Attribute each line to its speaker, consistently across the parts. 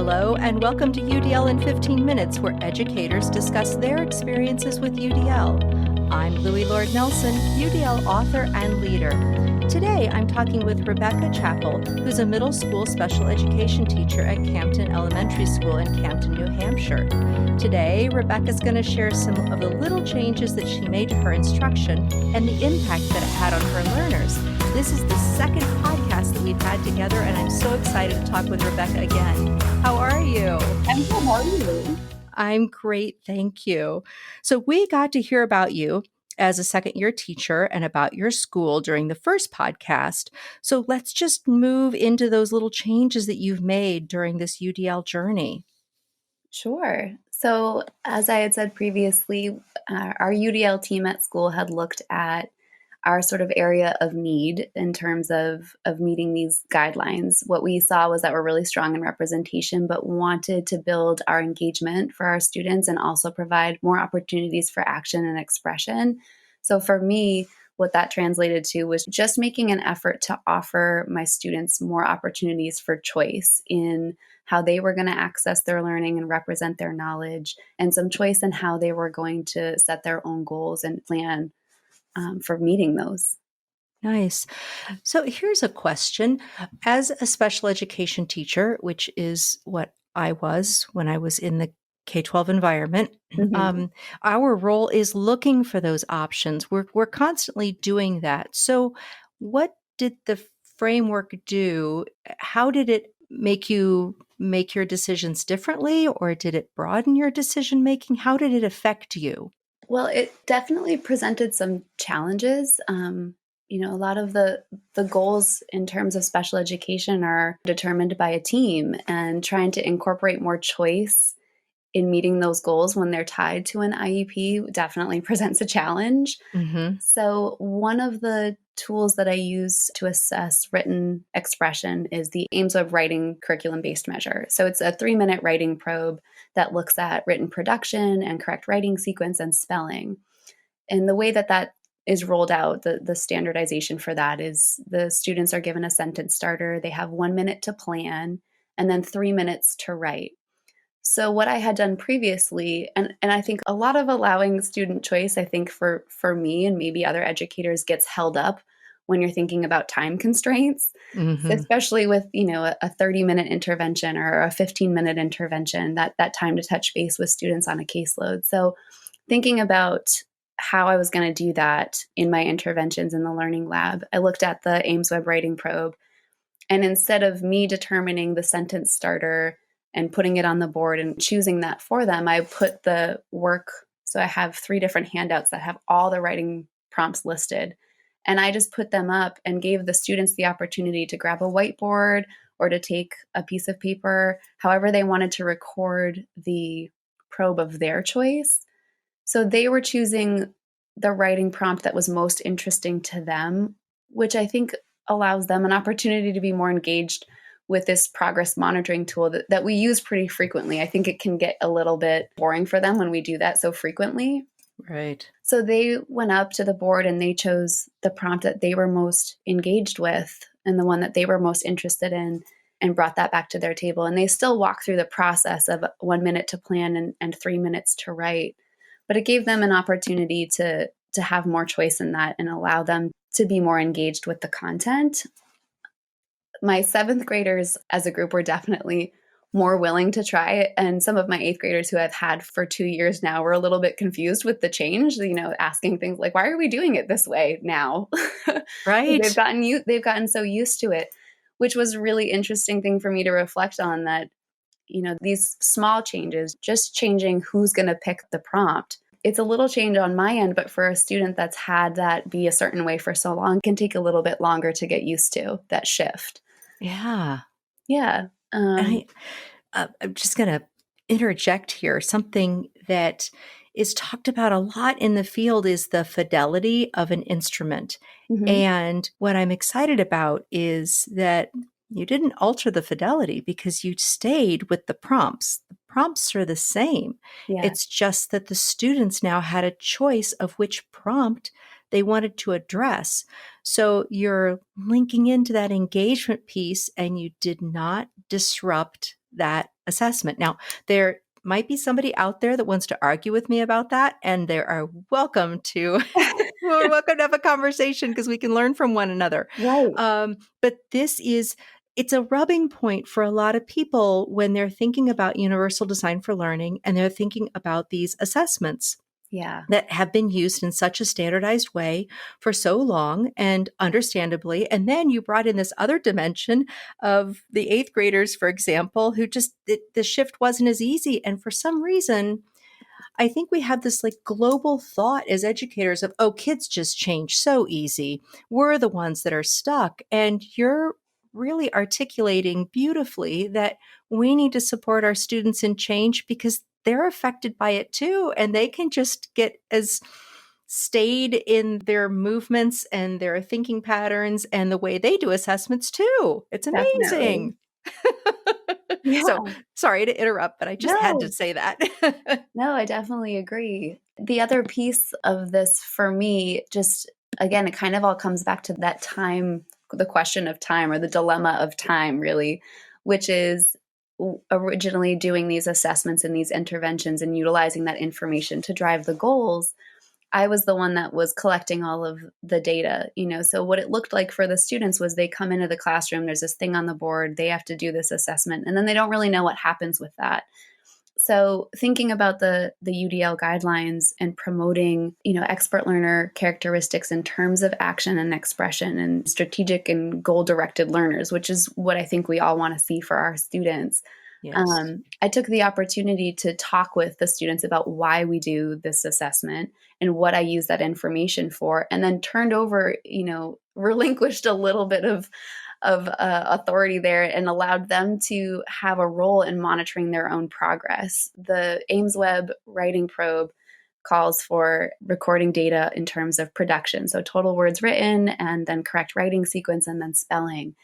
Speaker 1: Hello, and welcome to UDL in 15 Minutes, where educators discuss their experiences with UDL. I'm Louie Lord Nelson, UDL author and leader. Today, I'm talking with Rebecca Chappell, who's a middle school special education teacher at Campton Elementary School in Campton, New Hampshire. Today, Rebecca's going to share some of the little changes that she made to her instruction and the impact that it had on her learners. This is the second podcast that we've had together, and I'm so excited to talk with Rebecca again. How are you?
Speaker 2: I'm good. How are you?
Speaker 1: I'm great, thank you. So we got to hear about you as a second-year teacher and about your school during the first podcast. So let's just move into those little changes that you've made during this UDL journey.
Speaker 2: Sure. So, as I had said previously, our UDL team at school had looked at our sort of area of need in terms of meeting these guidelines. What we saw was that we're really strong in representation, but wanted to build our engagement for our students and also provide more opportunities for action and expression. So for me, what that translated to was just making an effort to offer my students more opportunities for choice in how they were going to access their learning and represent their knowledge, and some choice in how they were going to set their own goals and plan for meeting those.
Speaker 1: Nice. So here's a question. As a special education teacher, which is what I was when I was in the K-12 environment,
Speaker 2: Mhm.
Speaker 1: our role is looking for those options. We're constantly doing that. So what did the framework do? How did it make you make your decisions differently, or did it broaden your decision making? How did it affect you?
Speaker 2: Well, it definitely presented some challenges. A lot of the goals in terms of special education are determined by a team, and trying to incorporate more choice in meeting those goals when they're tied to an IEP definitely presents a challenge.
Speaker 1: Hmm.
Speaker 2: So, one of the tools that I use to assess written expression is the Aimsweb Writing Curriculum Based Measure. So, it's a 3-minute writing probe that looks at written production and correct writing sequence and spelling. And the way that that is rolled out, the standardization for that is the students are given a sentence starter, they have 1 minute to plan, and then 3 minutes to write. So what I had done previously, and I think a lot of allowing student choice, I think for me and maybe other educators gets held up when you're thinking about time constraints,
Speaker 1: Hmm.
Speaker 2: especially with, a 30-minute intervention or a 15-minute intervention, that time to touch base with students on a caseload. So thinking about how I was going to do that in my interventions in the learning lab, I looked at the Aimsweb writing probe, and instead of me determining the sentence starter and putting it on the board and choosing that for them, I put the work. So I have 3 different handouts that have all the writing prompts listed. And I just put them up and gave the students the opportunity to grab a whiteboard or to take a piece of paper, however they wanted to record the probe of their choice. So they were choosing the writing prompt that was most interesting to them, which I think allows them an opportunity to be more engaged with this progress monitoring tool that we use pretty frequently. I think it can get a little bit boring for them when we do that so frequently.
Speaker 1: Right.
Speaker 2: So they went up to the board and they chose the prompt that they were most engaged with and the one that they were most interested in, and brought that back to their table. And they still walk through the process of 1 minute to plan and 3 minutes to write. But it gave them an opportunity to have more choice in that and allow them to be more engaged with the content. My seventh graders as a group were definitely more willing to try it. And some of my eighth graders who I've had for 2 years now were a little bit confused with the change, asking things like, why are we doing it this way now?
Speaker 1: Right.
Speaker 2: They've gotten so used to it, which was a really interesting thing for me to reflect on, that, these small changes, just changing who's going to pick the prompt. It's a little change on my end, but for a student that's had that be a certain way for so long, can take a little bit longer to get used to that shift.
Speaker 1: Yeah.
Speaker 2: Yeah.
Speaker 1: And I'm just going to interject here. Something that is talked about a lot in the field is the fidelity of an instrument.
Speaker 2: Mhm.
Speaker 1: And what I'm excited about is that you didn't alter the fidelity because you stayed with the prompts. The prompts are the same.
Speaker 2: Yeah.
Speaker 1: It's just that the students now had a choice of which prompt they wanted to address. So you're linking into that engagement piece, and you did not disrupt that assessment. Now, there might be somebody out there that wants to argue with me about that, and they are welcome to we're welcome to have a conversation because we can learn from one another.
Speaker 2: Right.
Speaker 1: But it's a rubbing point for a lot of people when they're thinking about universal design for learning and they're thinking about these assessments
Speaker 2: Yeah.
Speaker 1: that have been used in such a standardized way for so long and understandably. And then you brought in this other dimension of the eighth graders, for example, who just, the shift wasn't as easy. And for some reason, I think we have this like global thought as educators of, oh, kids just change so easy. We're the ones that are stuck. And you're really articulating beautifully that we need to support our students in change because they're affected by it too. And they can just get as stayed in their movements and their thinking patterns and the way they do assessments too. It's
Speaker 2: Definitely.
Speaker 1: amazing. So
Speaker 2: Yeah.
Speaker 1: sorry to interrupt, but I just had to
Speaker 2: No.
Speaker 1: say that.
Speaker 2: No, I definitely agree. The other piece of this for me, just again, it kind of all comes back to that time, the question of time or the dilemma of time, really, which is originally doing these assessments and these interventions and utilizing that information to drive the goals. I was the one that was collecting all of the data, So what it looked like for the students was they come into the classroom, there's this thing on the board, they have to do this assessment, and then they don't really know what happens with that. So thinking about the UDL guidelines and promoting, expert learner characteristics in terms of action and expression and strategic and goal directed learners, which is what I think we all want to see for our students.
Speaker 1: Yes.
Speaker 2: I took the opportunity to talk with the students about why we do this assessment and what I use that information for, and then turned over, relinquished a little bit of authority there and allowed them to have a role in monitoring their own progress. The Ames Web Writing Probe calls for recording data in terms of production, so total words written and then correct writing sequence and then spelling.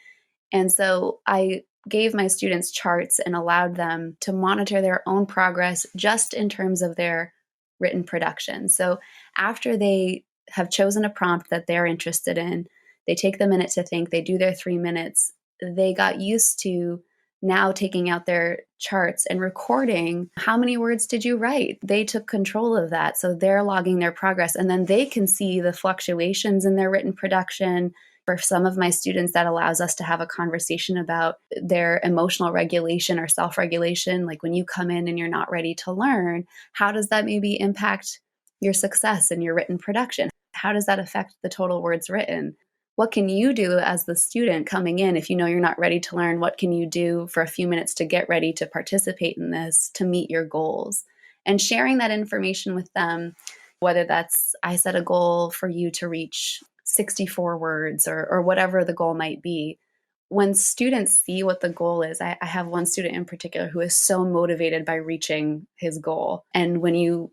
Speaker 2: And so I gave my students charts and allowed them to monitor their own progress just in terms of their written production. So after they have chosen a prompt that they're interested in, they take the minute to think, they do their 3 minutes, they got used to now taking out their charts and recording how many words did you write. They took control of that. So they're logging their progress and then they can see the fluctuations in their written production. For some of my students, that allows us to have a conversation about their emotional regulation or self-regulation. Like when you come in and you're not ready to learn, how does that maybe impact your success in your written production? How does that affect the total words written? What can you do as the student coming in if you know you're not ready to learn? What can you do for a few minutes to get ready to participate in this, to meet your goals? And sharing that information with them, whether that's I set a goal for you to reach 64 words or whatever the goal might be. When students see what the goal is, I have one student in particular who is so motivated by reaching his goal. And when you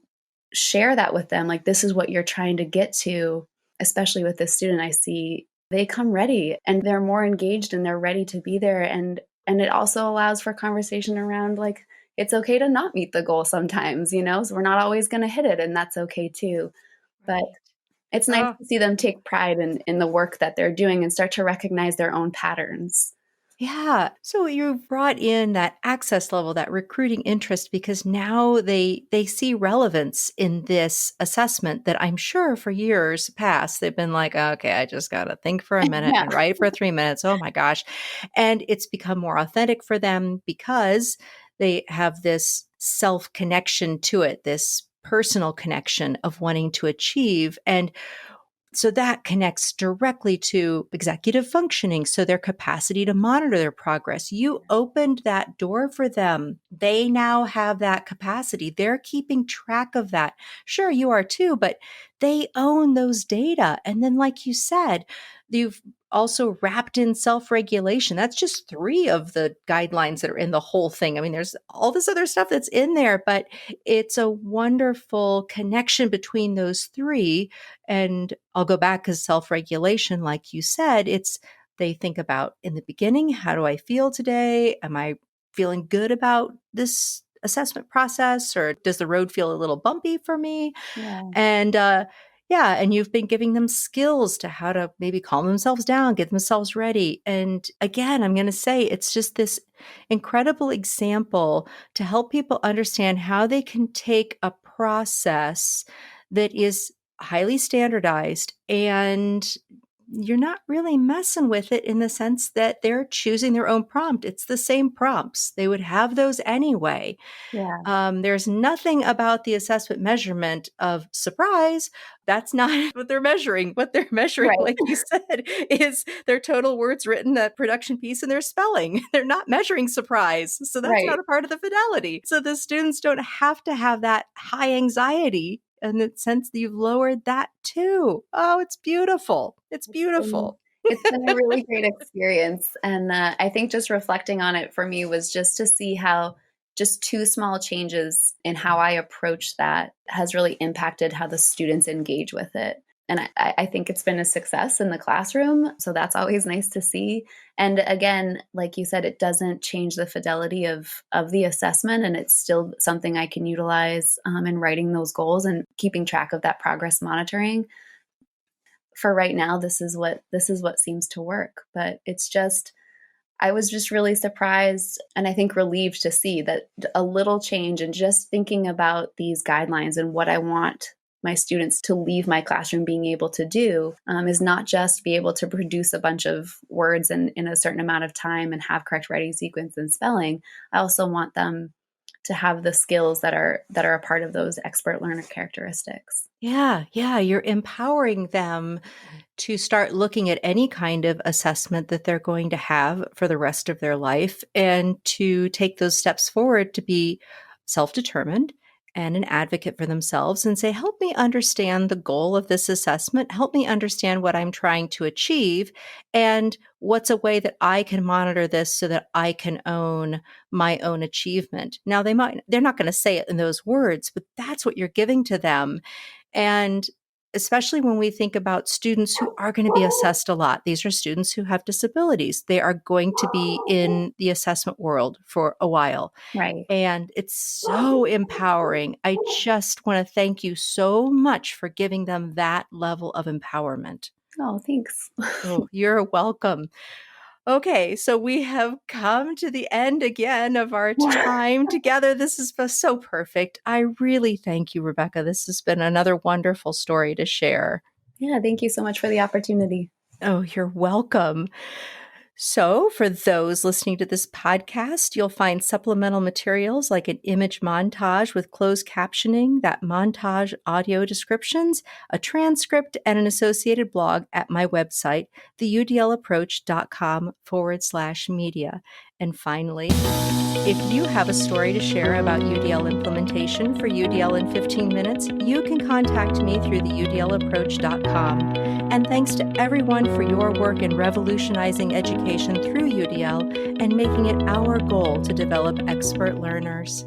Speaker 2: share that with them, like this is what you're trying to get to, especially with this student, I see they come ready and they're more engaged and they're ready to be there. And it also allows for conversation around like, it's okay to not meet the goal sometimes, so we're not always going to hit it and that's okay too. But
Speaker 1: Right.
Speaker 2: it's nice
Speaker 1: Oh,
Speaker 2: to see them take pride in the work that they're doing and start to recognize their own patterns.
Speaker 1: yeah. So you brought in that access level, that recruiting interest, because now they see relevance in this assessment that I'm sure for years past they've been like, okay, I just got to think for a minute
Speaker 2: Yeah.
Speaker 1: and write for 3 minutes. Oh my gosh. And it's become more authentic for them because they have this self connection to it, this personal connection of wanting to achieve. And so that connects directly to executive functioning. So their capacity to monitor their progress. You opened that door for them. They now have that capacity. They're keeping track of that. Sure, you are too, but they own those data. And then, like you said, you've also wrapped in self regulation. That's just three of the guidelines that are in the whole thing. I mean, there's all this other stuff that's in there, but it's a wonderful connection between those three. And I'll go back because self regulation, like you said, they think about in the beginning, how do I feel today? Am I feeling good about this assessment process? Or does the road feel a little bumpy for me?
Speaker 2: Yeah.
Speaker 1: And Yeah, and you've been giving them skills to how to maybe calm themselves down, get themselves ready. And again, I'm going to say it's just this incredible example to help people understand how they can take a process that is highly standardized and you're not really messing with it in the sense that they're choosing their own prompt. It's the same prompts. They would have those anyway.
Speaker 2: Yeah.
Speaker 1: There's nothing about the assessment measurement of surprise. That's not what they're measuring. What they're measuring,
Speaker 2: Right.
Speaker 1: like you said, is their total words written, that production piece, and their spelling. They're not measuring surprise. So that's
Speaker 2: Right.
Speaker 1: not a part of the fidelity. So the students don't have to have that high anxiety in the sense that you've lowered that too. Oh, it's beautiful. It's
Speaker 2: And
Speaker 1: beautiful.
Speaker 2: it's been a really great experience. And I think just reflecting on it for me was just to see how just two small changes in how I approach that has really impacted how the students engage with it. And I think it's been a success in the classroom. So that's always nice to see. And again, like you said, it doesn't change the fidelity of the assessment. And it's still something I can utilize in writing those goals and keeping track of that progress monitoring. For right now, this is what seems to work. But it's just, I was just really surprised and I think relieved to see that a little change in just thinking about these guidelines and what I want my students to leave my classroom being able to do is not just be able to produce a bunch of words in a certain amount of time and have correct writing sequence and spelling. I also want them to have the skills that are a part of those expert learner characteristics.
Speaker 1: Yeah, you're empowering them to start looking at any kind of assessment that they're going to have for the rest of their life and to take those steps forward to be self-determined and an advocate for themselves and say, help me understand the goal of this assessment, help me understand what I'm trying to achieve, and what's a way that I can monitor this so that I can own my own achievement. Now, they're not going to say it in those words, but that's what you're giving to them. And especially when we think about students who are going to be assessed a lot, these are students who have disabilities. They are going to be in the assessment world for a while.
Speaker 2: Right.
Speaker 1: And it's so empowering. I just want to thank you so much for giving them that level of empowerment.
Speaker 2: Oh, thanks.
Speaker 1: Oh, you're welcome. Okay, so we have come to the end again of our time together. This has been so perfect. I really thank you, Rebecca. This has been another wonderful story to share.
Speaker 2: Yeah, thank you so much for the opportunity.
Speaker 1: Oh, you're welcome. So, for those listening to this podcast, you'll find supplemental materials like an image montage with closed captioning, that montage audio descriptions, a transcript, and an associated blog at my website, theudlapproach.com/media. And finally, if you have a story to share about UDL implementation for UDL in 15 minutes, you can contact me through theudlapproach.com. And thanks to everyone for your work in revolutionizing education through UDL and making it our goal to develop expert learners.